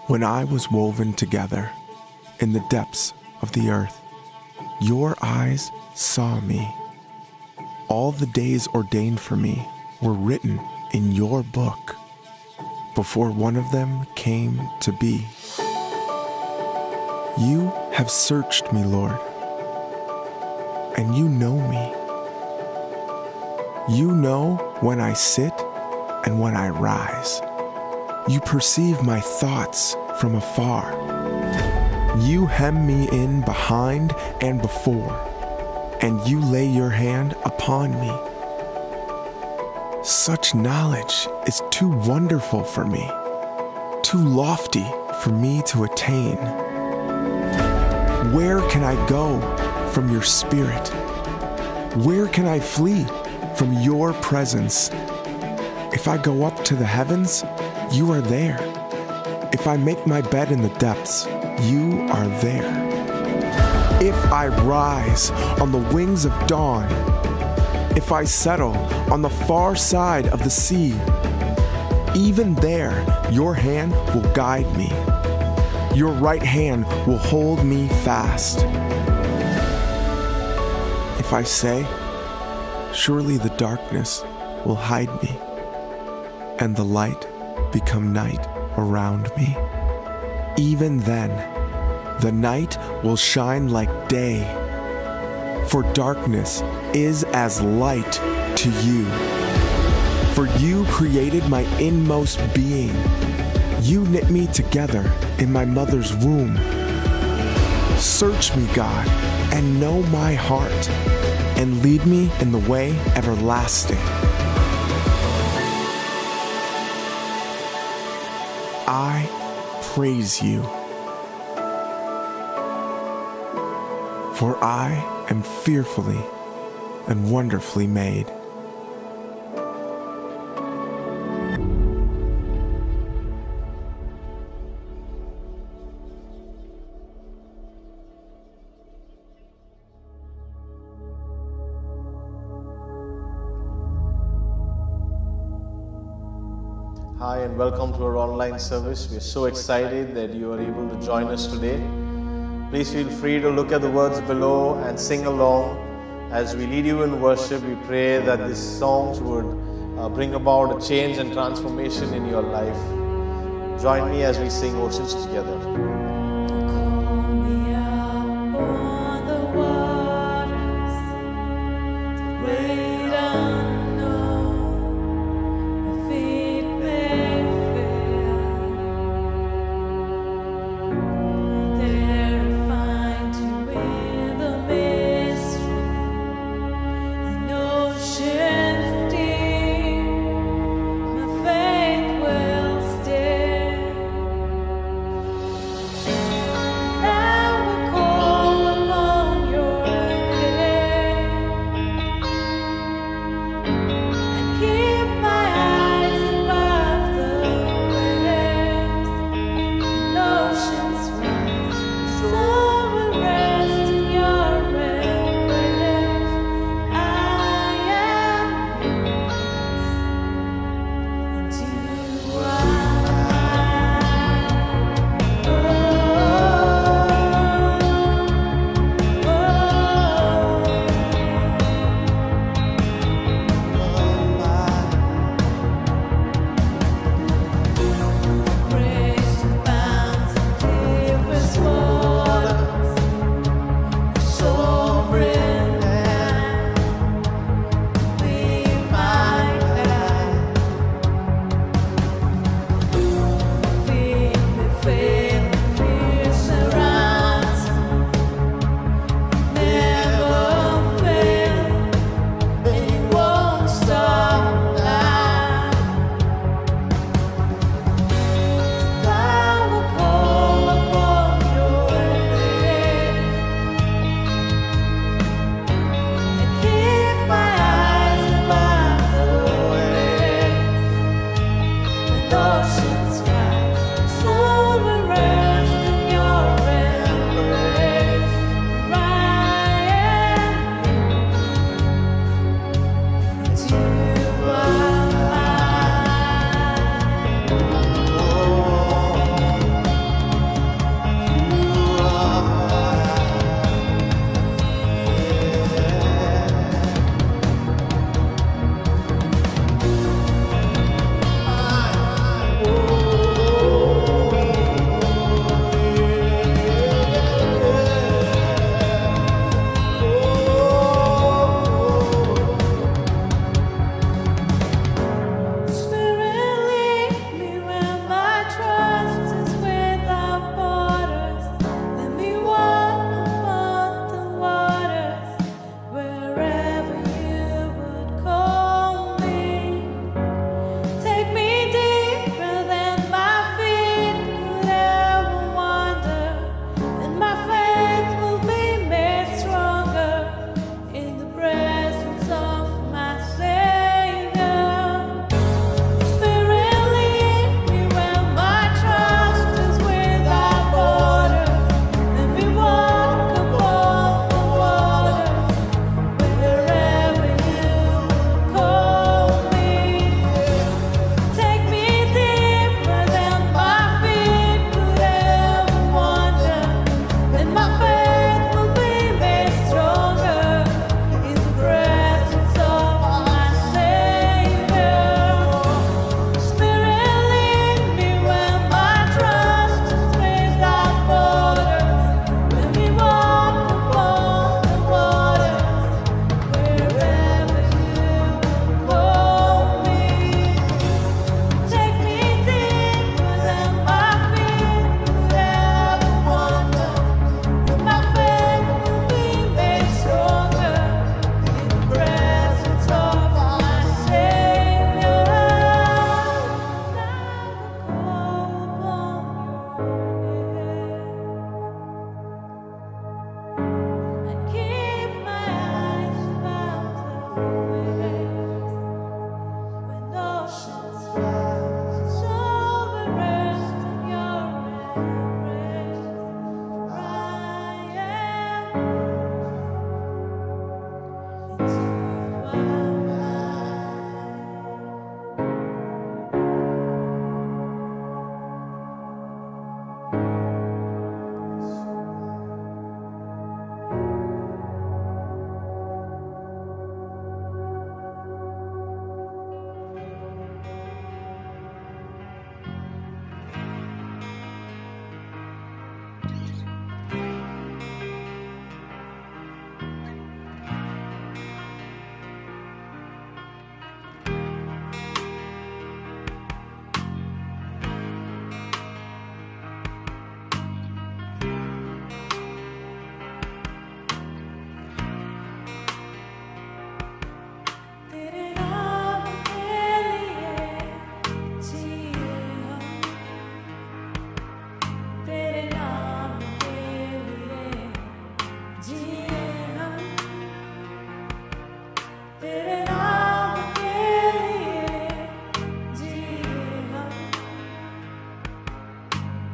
When I was woven together in the depths of the earth, your eyes saw me. All the days ordained for me were written in your book before one of them came to be. You have searched me, Lord, and you know me. You know when I sit and when I rise. You perceive my thoughts from afar. You hem me in behind and before, and you lay your hand upon me. Such knowledge is too wonderful for me, too lofty for me to attain. Where can I go from your spirit? Where can I flee from your presence? If I go up to the heavens, you are there. If I make my bed in the depths, you are there. If I rise on the wings of dawn, if I settle on the far side of the sea, even there your hand will guide me. Your right hand will hold me fast. If I say, surely the darkness will hide me, and the light become night around me, even then the night will shine like day, for darkness is as light to you. For you created my inmost being. You knit me together in my mother's womb. Search me, God, and know my heart, and lead me in the way everlasting. I praise you, for I am fearfully and wonderfully made. Hi and welcome to our online service. We are so excited that you are able to join us today. Please feel free to look at the words below and sing along. As we lead you in worship, we pray that these songs would bring about a change and transformation in your life. Join me as we sing Oceans together.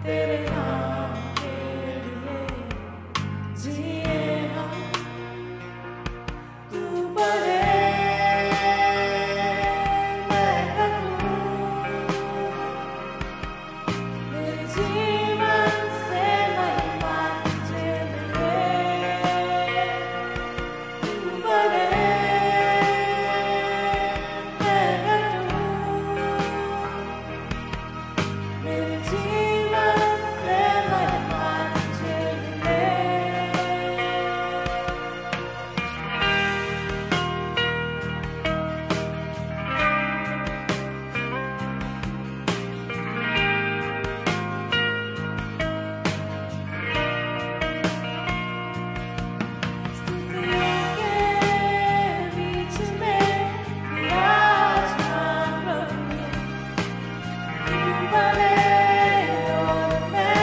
तेरे नाम के लिए जिए हम, तू बड़े मैं करूं, मेरे जीवन से महिमा तुझे मिले, तू बड़े मैं करूं, मेरे जीवन से महिमा तुझे मिले। स्तुतियों के बीच में विराजमान प्रभु, तू बड़े और मैं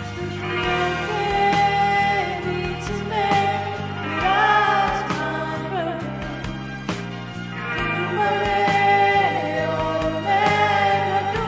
स्तुतियों के बीच में विराजमान प्रभु, तू बड़े और मैं तू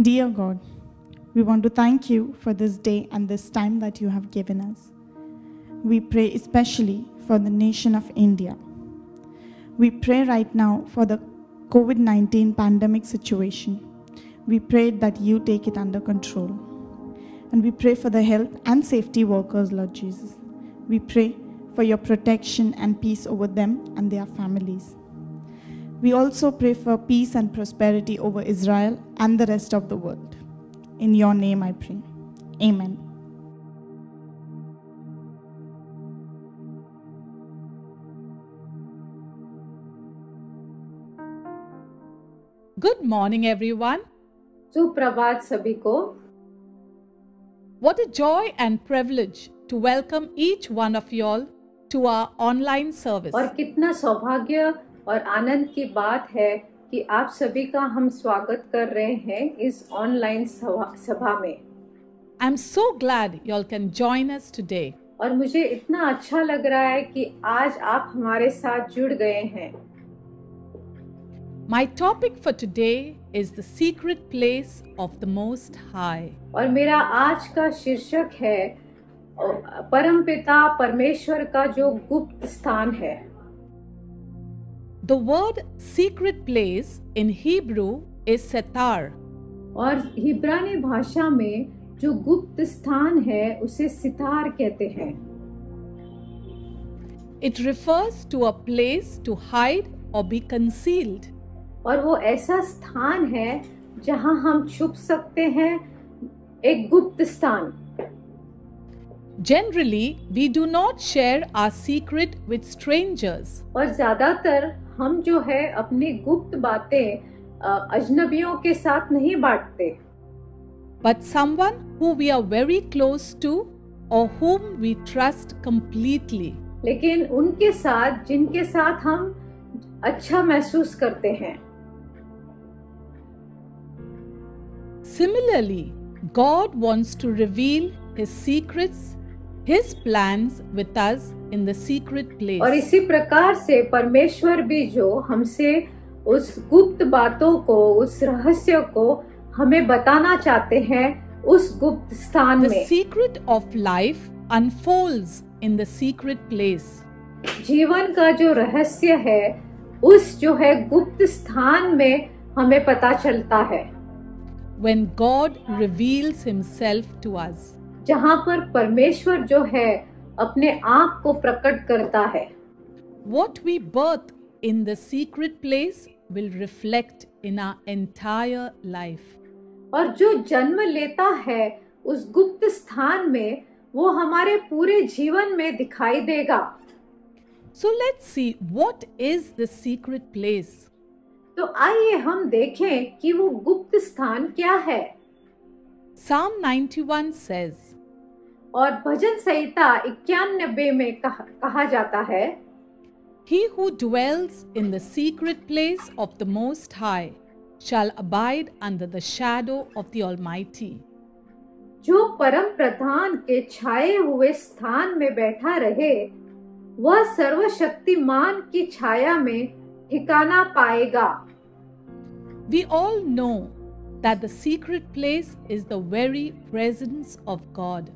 Dear God, we want to thank you for this day and this time that you have given us. We pray especially for the nation of India. We pray right now for the COVID-19 pandemic situation. We pray that you take it under control. And we pray for the health and safety workers, Lord Jesus. We pray for your protection and peace over them and their families. We also pray for peace and prosperity over Israel and the rest of the world. In your name I pray. Amen. Good morning, everyone. सुप्रभात सभी को। What a joy and privilege to welcome each one of you all to our online service. और कितना सौभाग्य और आनंद की बात है कि आप सभी का हम स्वागत कर रहे हैं इस ऑनलाइन सभा में। I'm so glad you all can join us today. और मुझे इतना अच्छा लग रहा है कि आज आप हमारे साथ जुड़ गए हैं। My topic for today is the secret place of the Most High. और मेरा आज का शीर्षक है परमपिता परमेश्वर का जो गुप्त स्थान है। The word secret place in Hebrew is setar. और हिब्रानी भाषा में जो गुप्त स्थान है उसे सितार कहते हैं। It refers to a place to hide or be concealed. और वो ऐसा स्थान है जहां हम छुप सकते हैं, एक गुप्त स्थान। Generally, we do not share our secret with strangers. और ज्यादातर हम जो है अपनी गुप्त बातें अजनबियों के साथ नहीं बांटते, But someone who we are very close to or whom we trust completely. लेकिन उनके साथ जिनके साथ हम अच्छा महसूस करते हैं। Similarly, God wants to reveal His secrets, His plans with us in the secret place. और इसी प्रकार से परमेश्वर भी जो हमसे उस गुप्त बातों को, उस रहस्य को हमें बताना चाहते हैं उस गुप्त स्थान The में। secret of life unfolds in the secret place. जीवन का जो रहस्य है उस जो है गुप्त स्थान में हमें पता चलता है, When God reveals Himself to us. जहाँ पर परमेश्वर जो है अपने आप को प्रकट करता है। What we birth in the secret place will reflect in our entire life. और जो जन्म लेता है उस गुप्त स्थान में वो हमारे पूरे जीवन में दिखाई देगा। So let's see what is the secret place. तो आइए हम देखें कि वो गुप्त स्थान क्या है। Psalm 91 says, और भजन संहिता 91 में कहा जाता है, He who dwells in the secret place of the Most High shall abide under the shadow of the Almighty. जो परम प्रधान के छाए हुए स्थान में बैठा रहे वह सर्वशक्तिमान की छाया में ठिकाना पाएगा। We all know that the secret place is the very presence of God.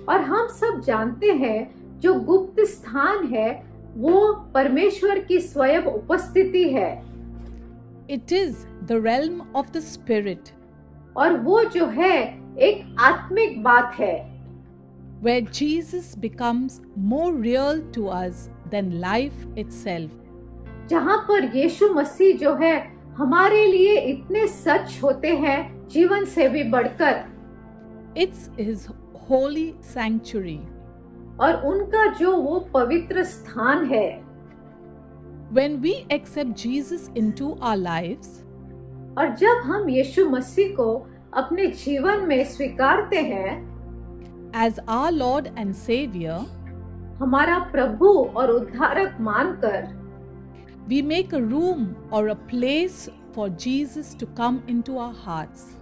और हम सब जानते हैं जो गुप्त स्थान है वो परमेश्वर की स्वयं उपस्थिति है। It is the realm of the Spirit, और वो जो है एक आत्मिक बात है, where Jesus becomes more real to us than life itself. जहाँ पर यीशु मसीह जो है हमारे लिए इतने सच होते हैं जीवन से भी बढ़कर। It's His holy sanctuary. और उनका जो वो पवित्र स्थान है। When we accept Jesus into our lives, और जब हम यीशु मसीह को अपने जीवन में स्वीकारते हैं as our Lord and Savior, हमारा प्रभु और उद्धारक मानकर, we make a room or a place for Jesus to come into our hearts.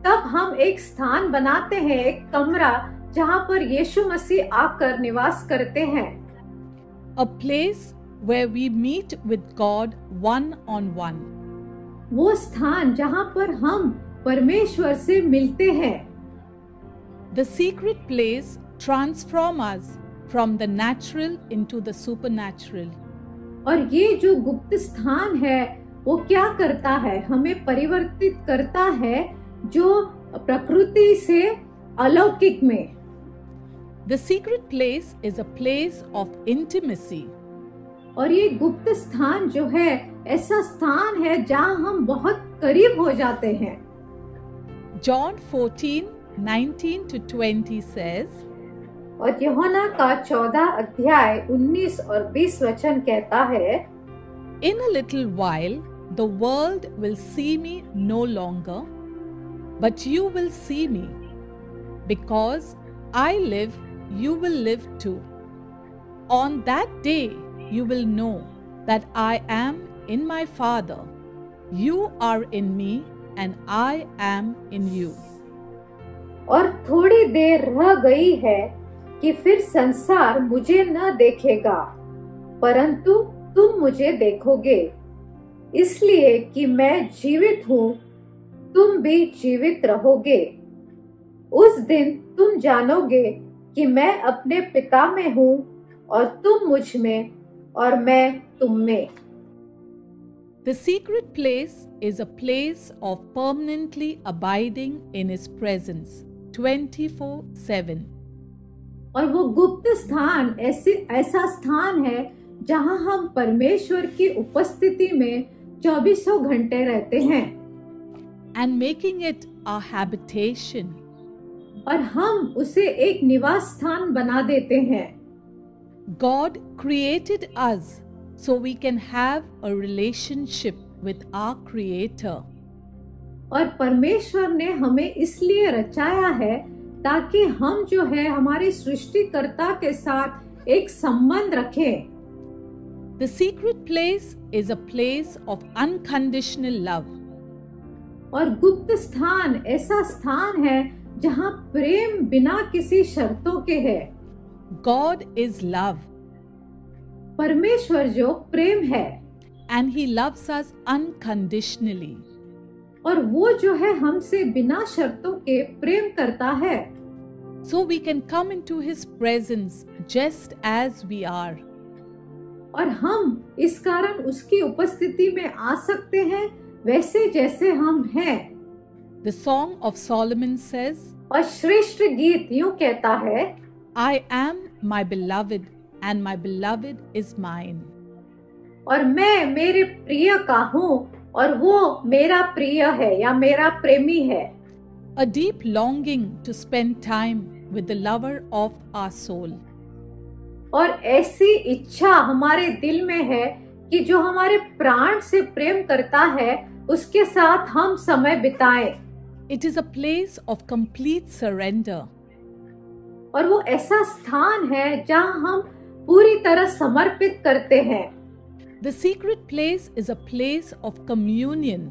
तब हम एक स्थान बनाते हैं, एक कमरा जहाँ पर यीशु मसीह आकर निवास करते हैं। A place where we meet with God one on one. वो स्थान जहाँ पर हम परमेश्वर से मिलते हैं। The secret place transforms us from the natural into the supernatural. और ये जो गुप्त स्थान है वो क्या करता है? हमें परिवर्तित करता है जो प्रकृति से अलौकिक में। The secret place is a place of intimacy. और ये गुप्त स्थान जो है ऐसा स्थान है जहाँ हम बहुत करीब हो जाते हैं। John 14:19 to 20 says, और यूहन्ना का 14 अध्याय 19 और 20 वचन कहता है, In a little while the world will see me no longer, but you will see me. Because I live, you will live too. On that day you will know that I am in my Father. You are in me and I am in you. और थोड़ी देर रह गई है कि फिर संसार मुझे न देखेगा, परंतु तुम मुझे देखोगे, इसलिए कि मैं जीवित हूँ, तुम भी जीवित रहोगे। उस दिन तुम जानोगे कि मैं अपने पिता में हूँ और तुम मुझ में और मैं तुम में। The secret place is a place of permanently abiding in His presence 24/7. और वो गुप्त स्थान ऐसा स्थान है जहाँ हम परमेश्वर की उपस्थिति में 24 घंटे रहते हैं। And making it our habitation. और हम उसे एक निवास स्थान बना देते हैं। God created us so we can have a relationship with our Creator. और परमेश्वर ने हमें इसलिए रचाया है ताकि हम जो है हमारे सृष्टिकर्ता के साथ एक संबंध रखें। The secret place is a place of unconditional love. और गुप्त स्थान ऐसा स्थान है जहाँ प्रेम बिना किसी शर्तों के है। God is love. परमेश्वर जो प्रेम है And He loves us unconditionally. और वो जो है हमसे बिना शर्तों के प्रेम करता है। So we can come into His presence just as we are. और हम इस कारण उसकी उपस्थिति में आ सकते हैं वैसे जैसे हम हैं। The Song of Solomon says, और श्रेष्ठ गीत यूं कहता है, I am my beloved and my beloved is mine. और मैं मेरे प्रिय का हूँ और वो मेरा प्रिय है या मेरा प्रेमी है। A deep longing to spend time with the lover of our soul. और ऐसी इच्छा हमारे दिल में है कि जो हमारे प्राण से प्रेम करता है उसके साथ हम समय बिताएं। It is a place of complete surrender. और वो ऐसा स्थान है जहाँ हम पूरी तरह समर्पित करते हैं। The secret place is a place of communion.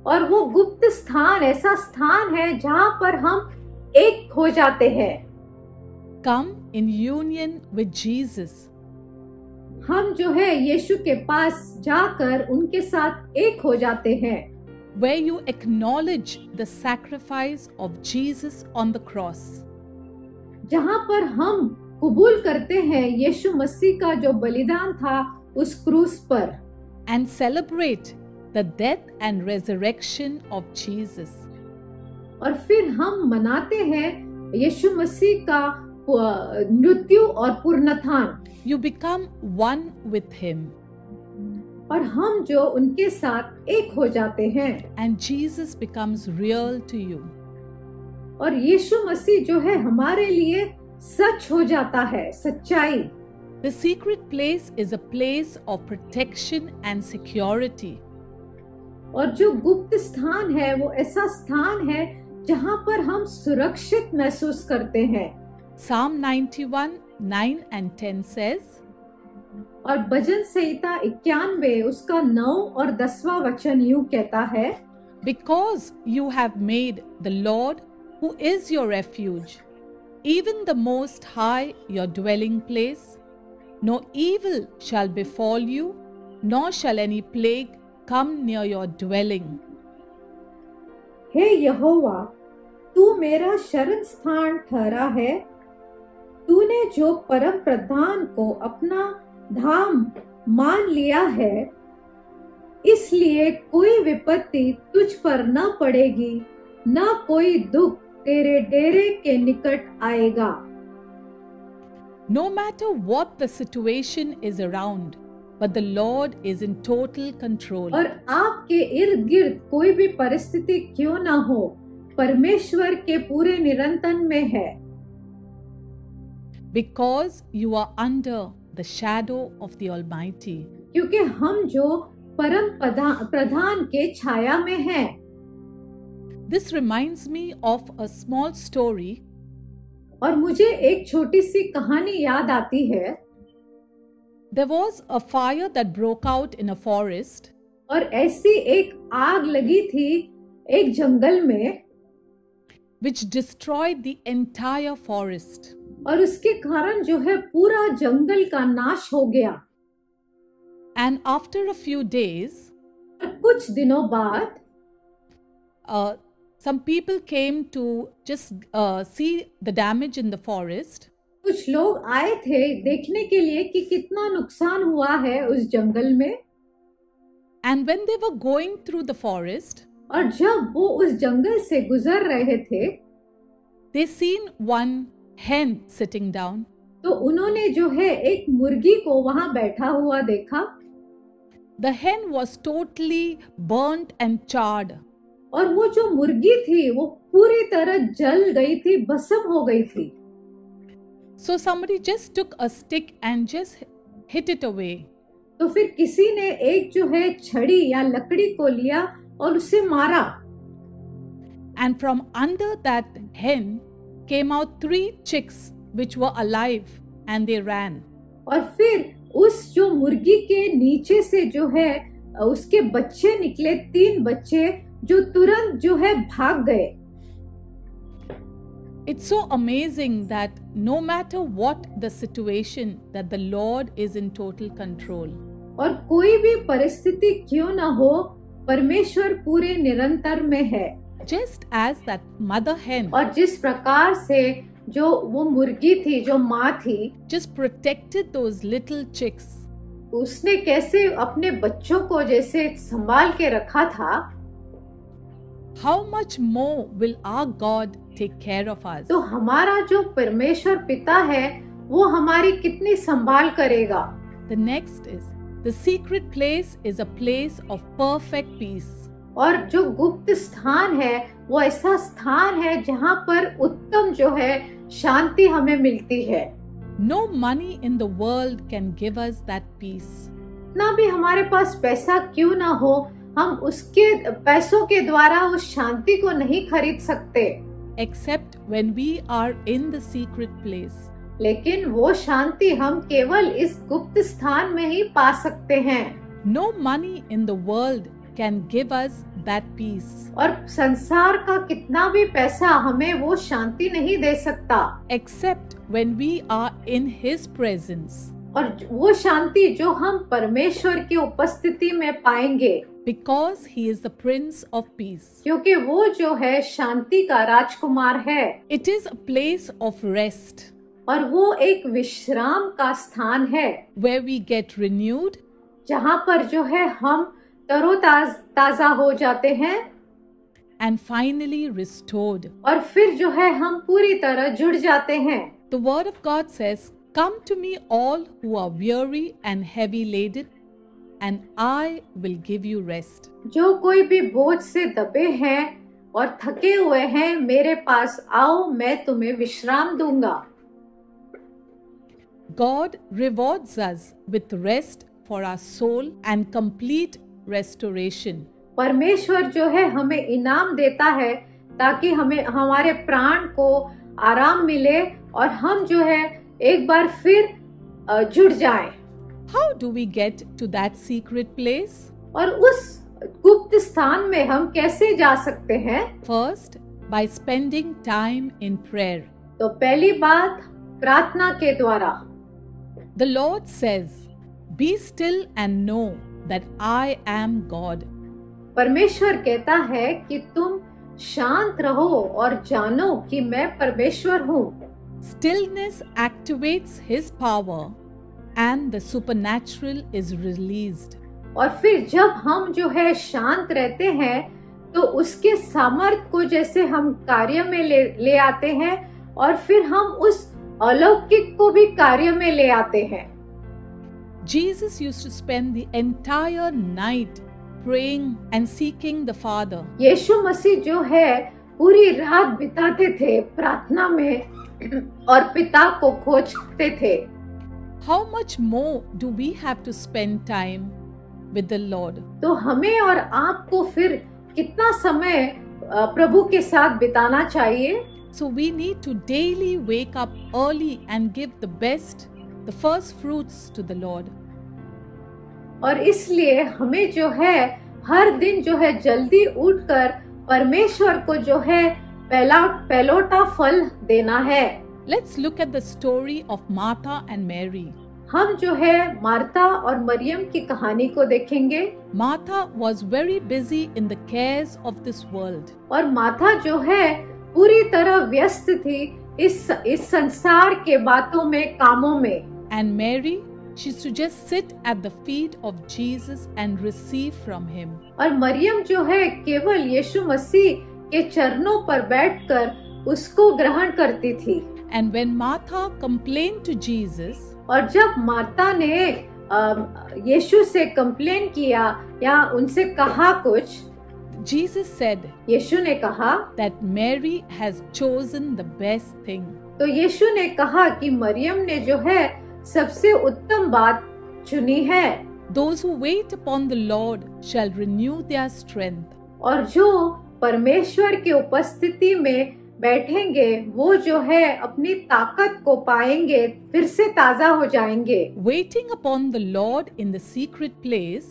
और वो गुप्त स्थान ऐसा स्थान है जहाँ पर हम एक हो जाते हैं। Come in union with Jesus. हम जो है यीशु के पास जाकर उनके साथ एक हो जाते हैं। Where you acknowledge the sacrifice of Jesus on the cross. जहाँ पर हम कबूल करते हैं यीशु मसीह का जो बलिदान था उस क्रूस पर। And celebrate the death and resurrection of Jesus. और फिर हम मनाते हैं यीशु मसीह का मृत्यु और पुनरुत्थान। You become one with Him. और हम जो उनके साथ एक हो जाते हैं। And Jesus becomes real to you. और यीशु मसीह जो है हमारे लिए सच हो जाता है, सच्चाई। The secret place is a place of protection and security. और जो गुप्त स्थान है वो ऐसा स्थान है जहाँ पर हम सुरक्षित महसूस करते हैं। Psalm 91:9 and 10 says, और भजन संहिता 91 उसका 9 और 10वां वचन यूं कहता है, Because you have made the Lord, who is your refuge, even the Most High your dwelling place, no evil shall befall you, nor shall any plague come near your dwelling. हे यहोवा, तू मेरा शरण स्थान ठहरा है। तूने जो परम प्रधान को अपना धाम मान लिया है, इसलिए कोई विपत्ति तुझ पर न पड़ेगी, न कोई दुख तेरे डेरे के निकट आएगा। No matter what the situation is around, but the Lord is in total control. और आपके इर्द गिर्द कोई भी परिस्थिति क्यों ना हो, परमेश्वर के पूरे नियंत्रण में है। Because you are under the shadow of the Almighty. क्योंकि हम जो परम प्रधान के छाया में हैं। This reminds me of a small story. और मुझे एक छोटी सी कहानी याद आती है। There was a fire that broke out in a forest. और ऐसी एक आग लगी थी एक जंगल में, which destroyed the entire forest. और उसके कारण जो है पूरा जंगल का नाश हो गया। And after a few days, और कुछ दिनों बाद some people came to just see the damage in the forest. कुछ लोग आए थे देखने के लिए कि कितना नुकसान हुआ है उस जंगल में। And when they were going through the forest, और जब वो उस जंगल से गुजर रहे थे, they seen one hen sitting down. तो उन्होंने जो है एक मुर्गी को वहां बैठा हुआ देखा। The hen was totally burnt and charred. और वो जो मुर्गी थी वो पूरी तरह जल गई थी, भस्म हो गई थी। So somebody just took a stick and just hit it away. तो फिर किसी ने एक जो है छड़ी या लकड़ी को लिया और उसे मारा। And from under that hen came out 3 chicks which were alive and they ran. और फिर उस जो मुर्गी के नीचे से जो है उसके बच्चे निकले, 3 बच्चे जो तुरंत जो है भाग गए। It's so amazing that no matter what the situation, that the Lord is in total control. और कोई भी परिस्थिति क्यों ना हो, परमेश्वर पूरे निरंतर में है। Just as that mother hen और जिस प्रकार से जो वो मुर्गी थी, जो माँ थी, just protected those little chicks, उसने कैसे अपने बच्चों को जैसे संभाल के रखा था, how much more will our God take care of us? तो हमारा जो परमेश्वर पिता है वो हमारी कितनी संभाल करेगा। The next is, the secret place is a place of perfect peace. और जो गुप्त स्थान है वो ऐसा स्थान है जहाँ पर उत्तम जो है शांति हमें मिलती है। No money in the world can give us that peace. ना भी हमारे पास पैसा क्यों ना हो, हम उसके पैसों के द्वारा उस शांति को नहीं खरीद सकते। Except when we are in the secret place. लेकिन वो शांति हम केवल इस गुप्त स्थान में ही पा सकते हैं। No money in the world can give us that peace. और संसार का कितना भी पैसा हमें वो शांति नहीं दे सकता। Except when we are in His presence. और वो शांति जो हम परमेश्वर की उपस्थिति में पाएंगे। Because He is the Prince of Peace. क्योंकि वो जो है शांति का राजकुमार है। It is a place of rest. और वो एक विश्राम का स्थान है। Where we get renewed. जहाँ पर जो है हम तरोताजा हो जाते हैं। And finally restored. और फिर जो है हम पूरी तरह जुड़ जाते हैं। The Word of God says, "Come to me all who are weary and heavy laden, and I will give you rest." जो कोई भी बोझ से दबे हैं और थके हुए हैं, मेरे पास आओ, मैं तुम्हें विश्राम दूंगा। God rewards us with rest for our soul and complete restoration. परमेश्वर जो है हमें इनाम देता है ताकि हमें हमारे प्राण को आराम मिले और हम जो है एक बार फिर जुड़ जाएं। How do we get to that secret place? और उस गुप्त स्थान में हम कैसे जा सकते हैं? First, by spending time in prayer. तो पहली बात प्रार्थना के द्वारा। The Lord says, "Be still and know that I am God." परमेश्वर कहता है कि तुम शांत रहो और जानो कि मैं परमेश्वर हूँ। Stillness activates His power and the supernatural is released. और फिर जब हम जो है शांत रहते हैं तो उसके सामर्थ को जैसे हम कार्य में ले आते हैं और फिर हम उस अलौकिक को भी कार्य में ले आते हैं। Jesus used to spend the entire night praying and seeking the Father. यीशु मसीह जो है पूरी रात बिताते थे प्रार्थना में और पिता को खोजते थे। How much more do we have to spend time with the Lord? तो हमें और आपको फिर कितना समय प्रभु के साथ बिताना चाहिए? So we need to daily wake up early and give the best, the first fruits to the Lord. और इसलिए हमें जो है हर दिन जो है जल्दी उठकर परमेश्वर को जो है पहलोटा फल देना है। Let's look at the story of Martha and Mary. हम जो है मार्था और मरियम की कहानी को देखेंगे। Martha was very busy in the cares of this world. और मार्था जो है पूरी तरह व्यस्त थी इस संसार के बातों में, कामों में। And Mary, she used to just sit at the feet of Jesus and receive from him. और मरियम जो है केवल यीशु मसीह के चरणों पर बैठकर उसको ग्रहण करती थी। And when Martha complained to Jesus, और जब मार्था ने यीशु से कंप्लेन किया या उनसे कहा कुछ, Jesus said यीशु ने कहा that Mary has chosen the best thing. तो यीशु ने कहा कि मरियम ने जो है सबसे उत्तम बात चुनी है। Those who wait upon the Lord shall renew their strength. और जो परमेश्वर की उपस्थिति में बैठेंगे वो जो है अपनी ताकत को पाएंगे, फिर से ताजा हो जाएंगे। Waiting upon the Lord in the secret place,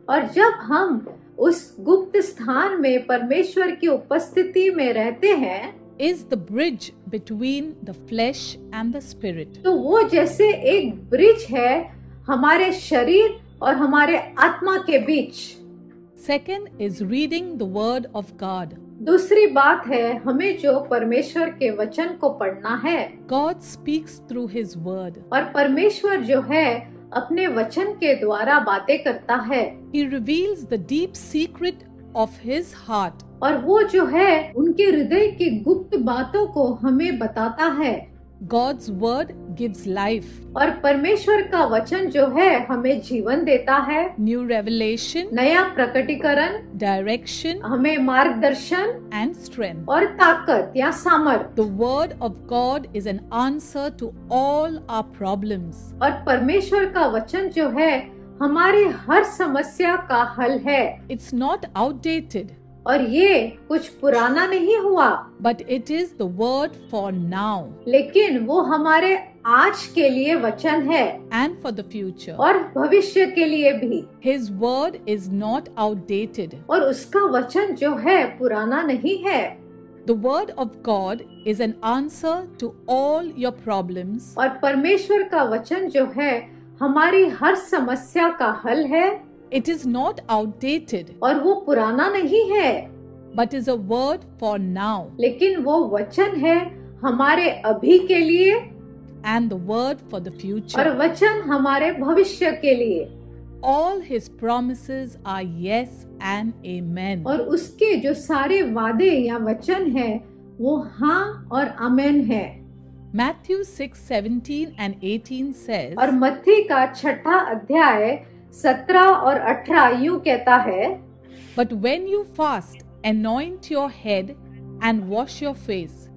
और जब हम उस गुप्त स्थान में परमेश्वर की उपस्थिति में रहते हैं, is the bridge between the flesh and the spirit. तो वो जैसे एक ब्रिज है हमारे शरीर और हमारे आत्मा के बीच। Second is reading the word of God. दूसरी बात है हमें जो परमेश्वर के वचन को पढ़ना है। God speaks through his word. और परमेश्वर जो है अपने वचन के द्वारा बातें करता है। He reveals the deep secret of his heart. और वो जो है उनके हृदय की गुप्त बातों को हमें बताता है। God's word gives life, और परमेश्वर का वचन जो है हमें जीवन देता है, new revelation, नया प्रकटीकरण, direction, हमें मार्गदर्शन and strength. और ताकत या सामर्थ। The word of God is an answer to all our problems. और परमेश्वर का वचन जो है हमारी हर समस्या का हल है। It's not outdated, और ये कुछ पुराना नहीं हुआ, but it is the word for now लेकिन वो हमारे आज के लिए वचन है and for the future. और भविष्य के लिए भी। His word is not outdated. और उसका वचन जो है पुराना नहीं है। The word of God is an answer to all your problems. और परमेश्वर का वचन जो है हमारी हर समस्या का हल है। It is not outdated, और वो पुराना नहीं है, but is a word for now लेकिन वो वचन है हमारे अभी के लिए and the word for the और future. वचन हमारे भविष्य के लिए। All his promises are yes and amen. और उसके जो सारे वादे या वचन है वो हाँ और आमेन है। Matthew 6:17 and 18 says, और मत्ती का 6 अध्याय 17 और 18 यूं कहता है, But when you fast, anoint your head and wash your face,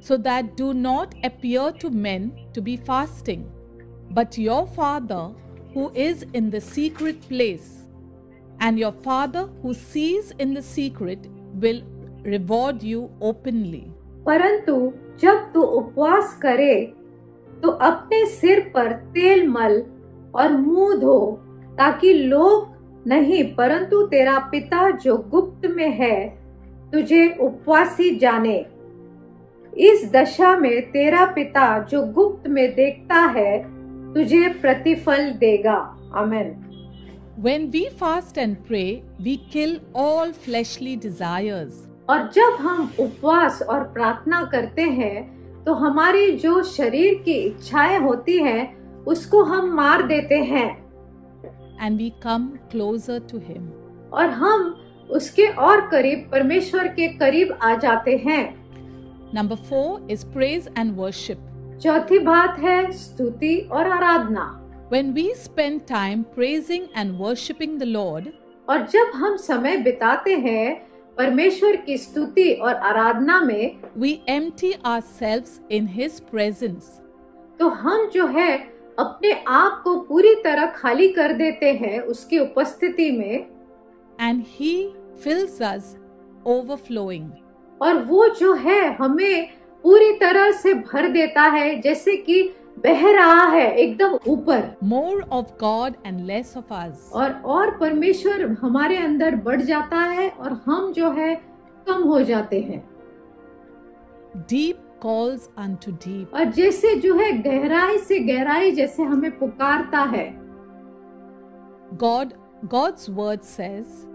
so that do not appear to men to be fasting, but your Father who is in the secret place, and your Father who sees in the secret will reward you openly. परंतु जब तू उपवास करे तो अपने सिर पर तेल मल और मुंह धो, ताकि लोग नहीं परंतु तेरा पिता जो गुप्त में है तुझे उपवासी जाने। इस दशा में तेरा पिता जो गुप्त में देखता है तुझे प्रतिफल देगा। आमेन। When we fast and pray, we kill all fleshly desires. और जब हम उपवास और प्रार्थना करते हैं तो हमारी जो शरीर की इच्छाएं होती हैं उसको हम मार देते हैं and we come closer to Him. और हम उसके और करीब परमेश्वर के करीब आ जाते हैं। Number 4 is praise and worship. चौथी बात है स्तुति और आराधना। When we spend time praising and worshiping the Lord, और जब हम समय बिताते हैं परमेश्वर की स्तुति और आराधना में, we empty ourselves in His presence. तो हम जो है अपने आप को पूरी तरह खाली कर देते हैं उसकी उपस्थिति में, And He fills us overflowing. और वो जो है हमें पूरी तरह से भर देता है, जैसे कि बह रहा है एकदम ऊपर। More of God and less of us. और परमेश्वर हमारे अंदर बढ़ जाता है और हम जो है कम हो जाते हैं। Deep calls unto deep. और जैसे जो है गहराई से गहराई जैसे हमें पुकारता है। God's word says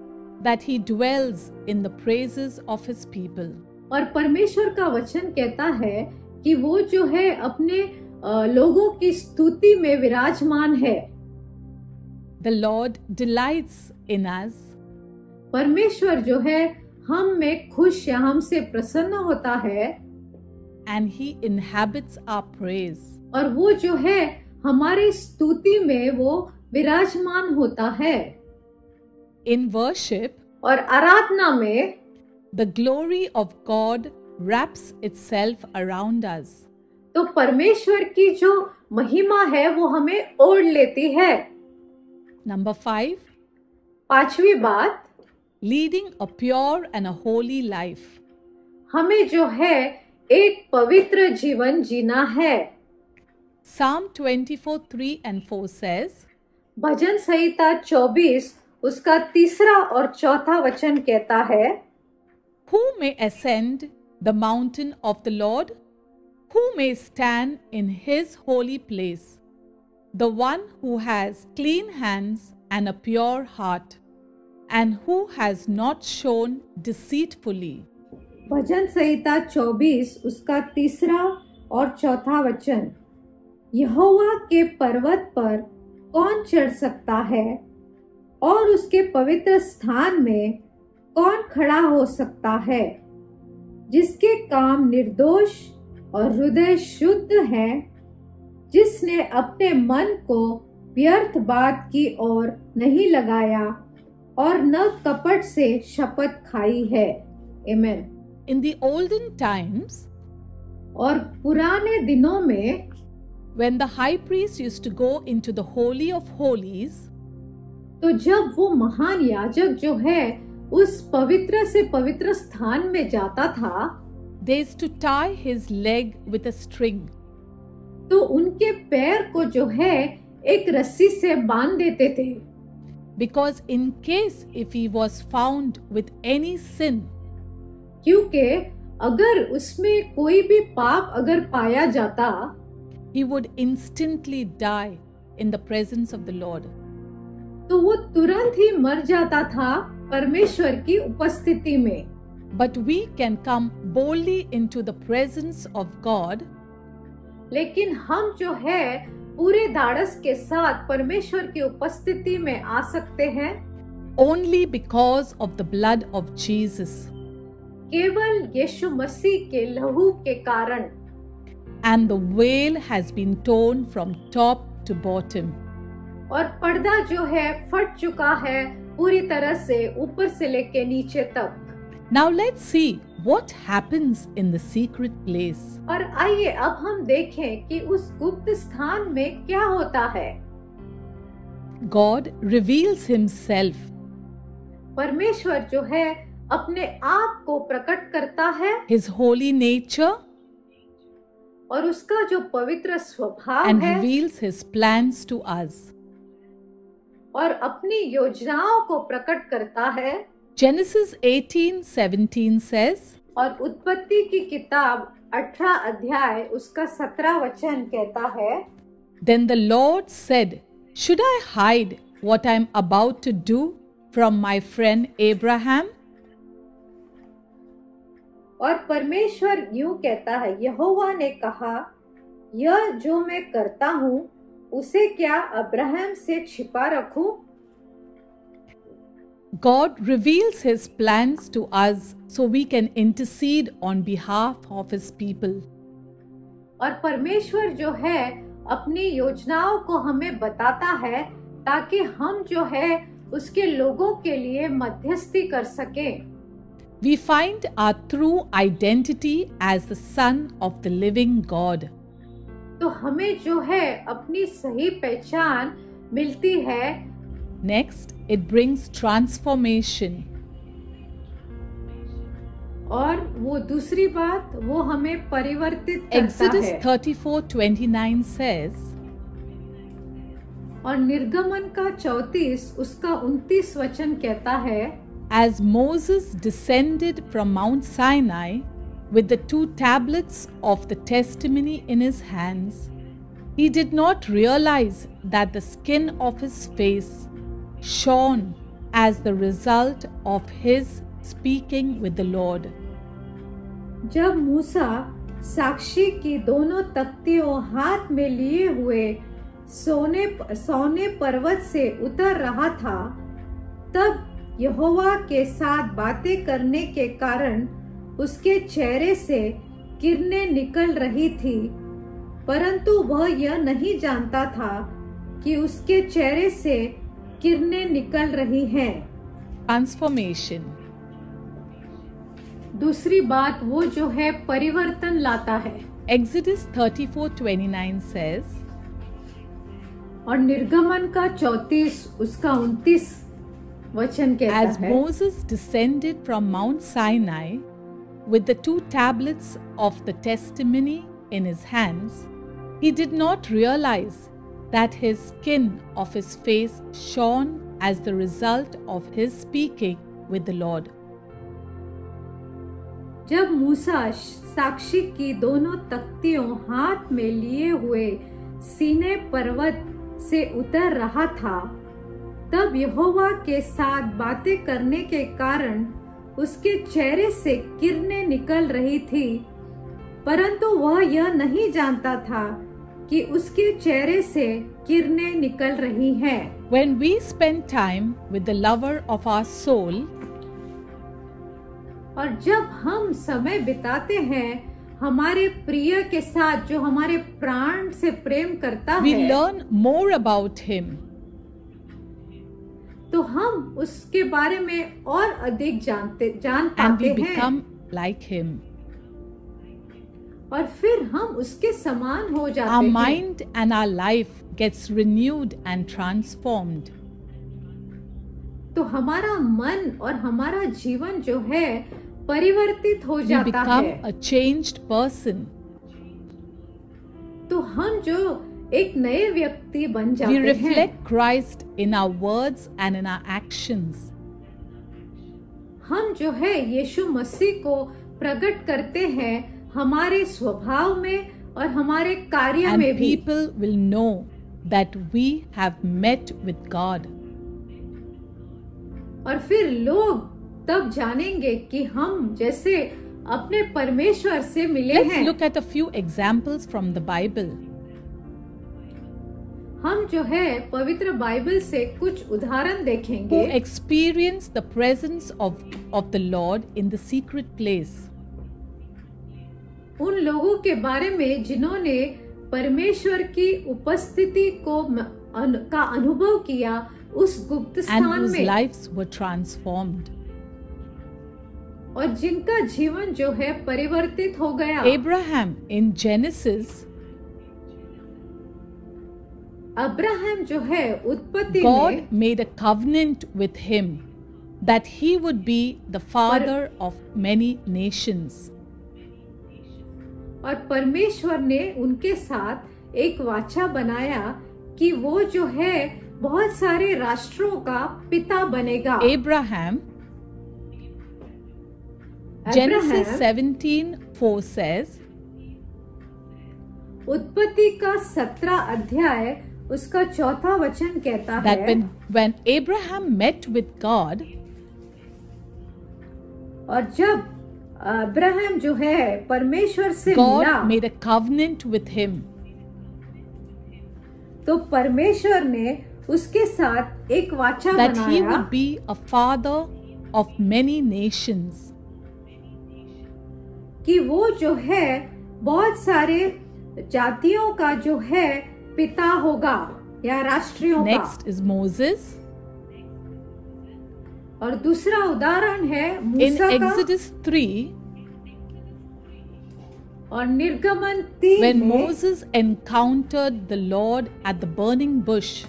that He dwells in the praises of His people. और परमेश्वर का वचन कहता है कि वो जो है अपने लोगों की स्तुति में विराजमान है। The Lord delights in us. परमेश्वर जो है हम में खुश या हमसे प्रसन्न होता है। And He inhabits our praise. और वो जो है हमारी स्तुति में वो विराजमान होता है। In worship, और आराधना में the glory of God wraps itself around us. तो परमेश्वर की जो महिमा है वो हमें ओढ़ लेती है। Number 5, पांचवी बात, leading a pure and a holy life. हमें जो है एक पवित्र जीवन जीना है। Psalm 24:3 and 4 says, भजन संहिता 24 उसका 3 और 4 वचन कहता है, Who may ascend the mountain of the Lord? Who may stand in His holy place? The one who has clean hands and a pure heart, and who has not shown deceitfully. भजन संहिता 24 उसका 3 और 4 वचन, यहोवा के पर्वत पर कौन चढ़ सकता है और उसके पवित्र स्थान में कौन खड़ा हो सकता है, जिसके काम निर्दोष और हृदय शुद्ध है, जिसने अपने मन को व्यर्थ बात की ओर नहीं लगाया और न कपट से शपथ खाई है। आमीन। In the olden times, और पुराने दिनों में when the high priest used to go into the Holy of Holies, तो जब वो महान याजक जो है उस पवित्र से पवित्र स्थान में जाता था, they used to tie his leg with a string. तो उनके पैर को जो है एक रस्सी से बांध देते थे, Because in case if he was found with any sin, क्योंकि अगर उसमें कोई भी पाप अगर पाया जाता, he would instantly die in the presence of the Lord. तो वो तुरंत ही मर जाता था परमेश्वर की उपस्थिति में। But we can come boldly into the presence of God लेकिन हम जो है पूरे धाड़स के साथ परमेश्वर की उपस्थिति में आ सकते हैं only because of the blood of Jesus. केवल यीशु मसीह के लहू के कारण। And the veil has been torn from top to bottom. और पर्दा जो है फट चुका है पूरी तरह से ऊपर से लेके नीचे तक। Now let's see what happens in the secret place. और आइए अब हम देखें कि उस गुप्त स्थान में क्या होता है। God reveals Himself. परमेश्वर जो है अपने आप को प्रकट करता है, His holy nature, और उसका जो पवित्र स्वभाव and है reveals His plans to us. और अपनी योजनाओं को प्रकट करता है। Genesis 18:17 says, और उत्पत्ति की किताब 18 अध्याय उसका 17 वचन कहता है, Then the Lord said, Should I hide what I am about to do from my friend Abraham? और परमेश्वर यूं कहता है, यहोवा ने कहा, यह जो मैं करता हूं उसे क्या अब्राहम से छिपा रखूं? God reveals his plans to us so we can intercede on behalf of his people. और परमेश्वर जो है अपनी योजनाओं को हमें बताता है ताकि हम जो है उसके लोगों के लिए मध्यस्थी कर सकें। We find our true identity as the Son of the living God. तो हमें जो है अपनी सही पहचान मिलती है। Next, it brings transformation. और वो दूसरी बात, वो हमें परिवर्तित करता Exodus है। 34:29 says, और निर्गमन का 34 उसका 29 वचन कहता है, As Moses descended from Mount Sinai with the 2 tablets of the testimony in his hands, he did not realize that the skin of his face shone as the result of his speaking with the Lord. जब मूसा साक्षी की दोनों तख्तियों हाथ में लिए हुए सोने पर्वत से उतर रहा था, तब यहोवा के साथ बातें करने के कारण उसके चेहरे से किरणें निकल रही थी, परंतु वह यह नहीं जानता था कि उसके चेहरे से किरणें निकल रही हैं। Transformation. दूसरी बात, वो जो है परिवर्तन लाता है। Exodus 34:29 says, और निर्गमन का 34 उसका 29 वचन कहता As है, Moses descended from Mount Sinai with the 2 tablets of the testimony in his hands, he did not realize that his skin of his face shone as the result of his speaking with the Lord. जब मूसा साक्षी की दोनों तख्तियों हाथ में लिए हुए सीने पर्वत से उतर रहा था, तब यहोवा के साथ बातें करने के कारण उसके चेहरे से किरणें निकल रही थी, परंतु वह यह नहीं जानता था कि उसके चेहरे से किरणें निकल रही हैं। When we spend time with the lover of our soul, और जब हम समय बिताते हैं हमारे प्रिय के साथ जो हमारे प्राण से प्रेम करता we है, learn more about him. तो हम उसके बारे में और अधिक जान And पाते we हैं become like him. और फिर हम उसके समान हो जाते Our हैं। mind and our life gets renewed and transformed. तो हमारा मन और हमारा जीवन जो है परिवर्तित हो We जाता become है। a changed person. तो हम जो एक नए व्यक्ति बन We जाते हैं। reflect Christ in our words and in our actions. हम जो है यीशु मसीह को प्रकट करते हैं हमारे स्वभाव में और हमारे कार्य And में भी। people will know that we have met with God. और फिर लोग तब जानेंगे कि हम जैसे अपने परमेश्वर से मिले Let's हैं। look at a few examples from the Bible. हम जो है पवित्र बाइबल से कुछ उदाहरण Who देखेंगे experienced the presence of the Lord in the secret place. उन लोगों के बारे में जिन्होंने परमेश्वर की उपस्थिति का अनुभव किया उस गुप्त And स्थान whose में, lives were transformed. और जिनका जीवन जो है परिवर्तित हो गया। Abraham in Genesis, अब्राहम जो है उत्पत्ति God में made a covenant with him that he would be the father of many nations. और परमेश्वर ने उनके साथ एक वाचा बनाया कि वो जो है बहुत सारे राष्ट्रों का पिता बनेगा। Abraham, Genesis 17:4 says, उत्पत्ति का 17 अध्याय उसका 4था वचन कहता that है, when Abraham met with God, और जब अब्राहम जो है परमेश्वर से God मिला, made a covenant with him. तो परमेश्वर ने उसके साथ एक वाचा That he बनाया would be a father of many nations. कि वो जो है बहुत सारे जातियों का जो है पिता होगा या राष्ट्रियों Next is Moses. का। और दूसरा उदाहरण है In मूसा का। Exodus 3, और निर्गमन 3 when में Moses encountered the Lord at the burning bush,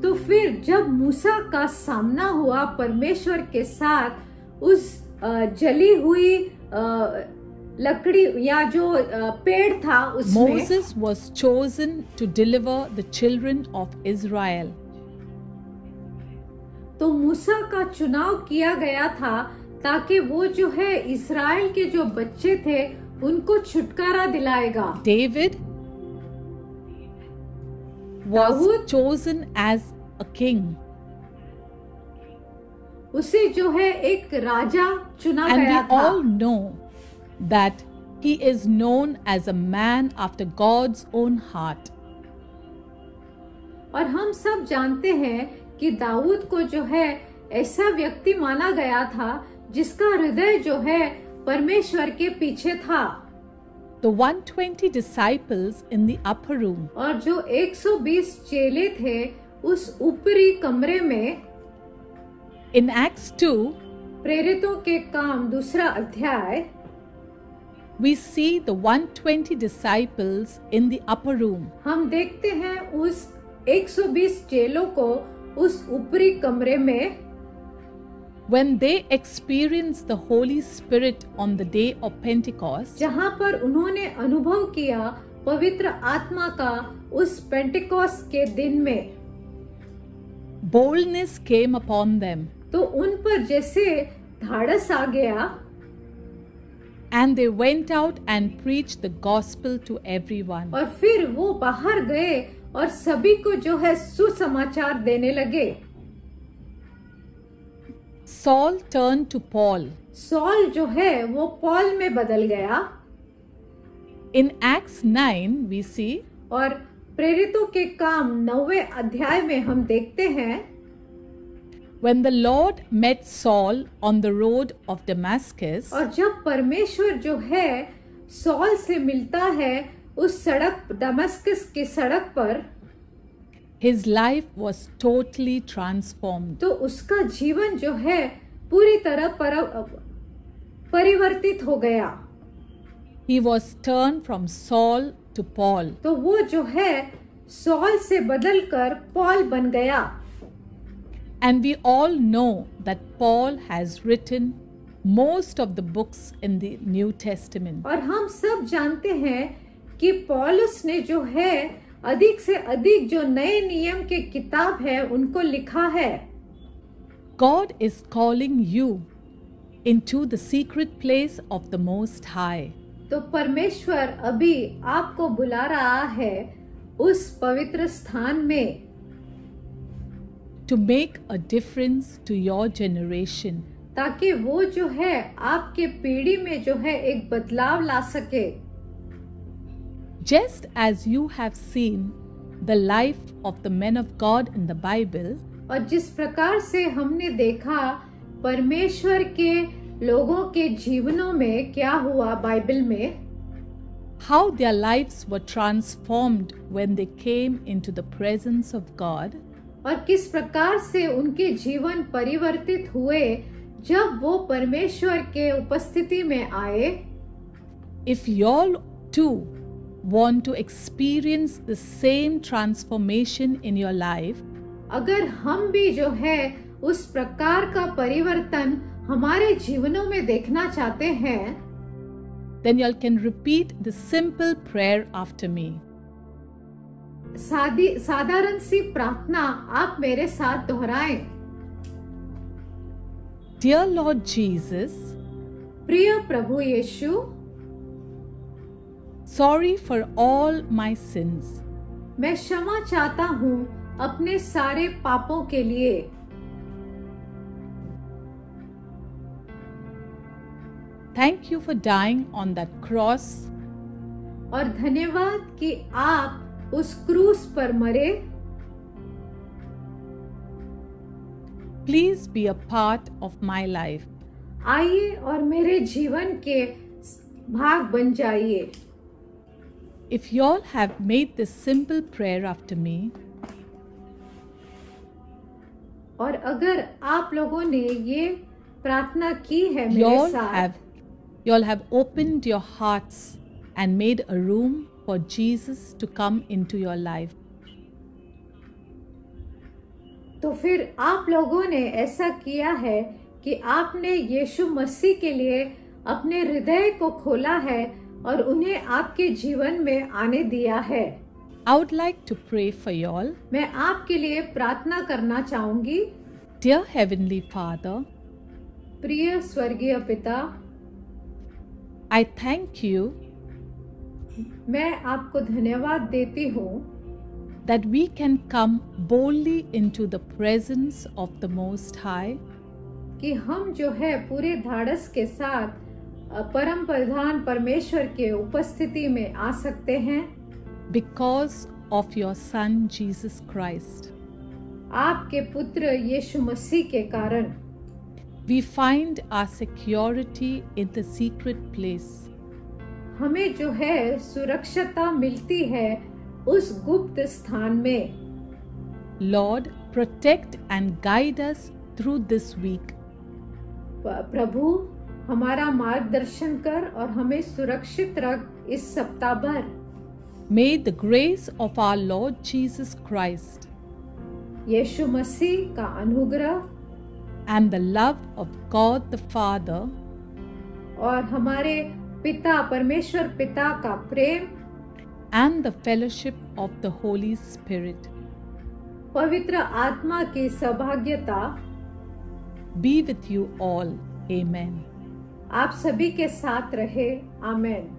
तो फिर जब मूसा का सामना हुआ परमेश्वर के साथ उस जली हुई लकड़ी या जो पेड़ था उसमें, Moses was chosen to deliver the children of Israel. तो मूसा का चुनाव किया गया था ताकि वो जो है इस्राएल के जो बच्चे थे उनको छुटकारा दिलाएगा। David was Dawood chosen as a king, उसे जो है एक राजा चुना and गया we था। all know that he is known as a man after God's own heart. और हम सब जानते हैं कि दाऊद को जो है ऐसा व्यक्ति माना गया था जिसका हृदय जो है परमेश्वर के पीछे था। The 120 disciples in the upper room, और जो 120 चेले थे उस ऊपरी कमरे में, in Acts 2, प्रेरितों के काम 2 अध्याय, we see the 120 disciples in the upper room. हम देखते हैं उस 120 चेलों को उस ऊपरी कमरे में, When they experienced the Holy Spirit on the day of Pentecost, जहां पर उन्होंने अनुभव किया पवित्र आत्मा का उस पेंटिकोस्ट के दिन में, boldness came upon them, तो उन पर जैसे धाड़स आ गया and they went out and preached the gospel to everyone. और फिर वो बाहर गए और सभी को जो है सुसमाचार देने लगे। Saul turned to Paul. Saul जो है वो पॉल में बदल गया। In Acts 9, we see और प्रेरितों के काम 9वें अध्याय में हम देखते हैं when the Lord met Saul on the road of Damascus, और जब परमेश्वर जो है सॉल से मिलता है उस सड़क दमस्कस की सड़क पर, his life was totally transformed. तो उसका जीवन जो है पूरी तरह परिवर्तित हो गया। He was turned from Saul to Paul. तो वो जो है सॉल से बदलकर पॉल बन गया। And we all know that Paul has written most of the books in the New Testament. और हम सब जानते हैं कि पौलुस ने जो है अधिक से अधिक जो नए नियम के किताब है उनको लिखा है। God is calling you into the secret place of the Most High. तो परमेश्वर अभी आपको बुला रहा है उस पवित्र स्थान में, to make a difference to your generation. ताकि वो जो है आपके पीढ़ी में जो है एक बदलाव ला सके। Just as you have seen the life of the men of God in the Bible, और जिस प्रकार से हमने देखा परमेश्वर के लोगों के जीवनों में क्या हुआ बाइबल में, how their lives were transformed when they came into the presence of God, और किस प्रकार से उनके जीवन परिवर्तित हुए जब वो परमेश्वर के उपस्थिति में आए। if y'all too want to experience the same transformation in your life, अगर हम भी जो है उस प्रकार का परिवर्तन हमारे जीवनों में देखना चाहते हैं, then y'all can repeat the simple prayer after me. साधारण सी प्रार्थना आप मेरे साथ दोहराएं। Dear Lord Jesus, प्रिय प्रभु यीशु, sorry for all my sins. मैं क्षमा चाहता हूँ अपने सारे पापों के लिए। Thank you for dying on that cross. और धन्यवाद कि आप उस क्रूस पर मरे। Please be a part of my life. आइए और मेरे जीवन के भाग बन जाइए। If you all have made this simple prayer after me, और अगर आप लोगों ने ये प्रार्थना की है you मेरे all साथ, have opened your hearts and made a room for Jesus to come into your life. तो फिर आप लोगों ने ऐसा किया है कि आपने यीशु मसीह के लिए अपने हृदय को खोला है और उन्हें आपके जीवन में आने दिया है। I would like to pray for you all. मैं आपके लिए प्रार्थना करना चाहूंगी। Dear Heavenly Father, प्रिय स्वर्गीय पिता, I thank you मैं आपको धन्यवाद देती हूँ that we can come boldly into the presence of the Most High कि हम जो है पूरे धाड़स के साथ परम प्रधान परमेश्वर के उपस्थिति में आ सकते हैं because of your Son Jesus Christ. आपके पुत्र यीशु मसीह के कारण। We find our security in the secret place. हमें जो है सुरक्षता मिलती है उस गुप्त स्थान में। Lord, protect and guide us through this week. प्रभु हमारा मार्गदर्शन कर और हमें सुरक्षित रख इस सप्ताह भर। May the grace of our Lord Jesus Christ यीशु मसीह का अनुग्रह and the love of God the Father और हमारे पिता परमेश्वर पिता का प्रेम and the fellowship of the Holy Spirit पवित्र आत्मा की सौभाग्यता be with you all. Amen. आप सभी के साथ रहे। आमेन।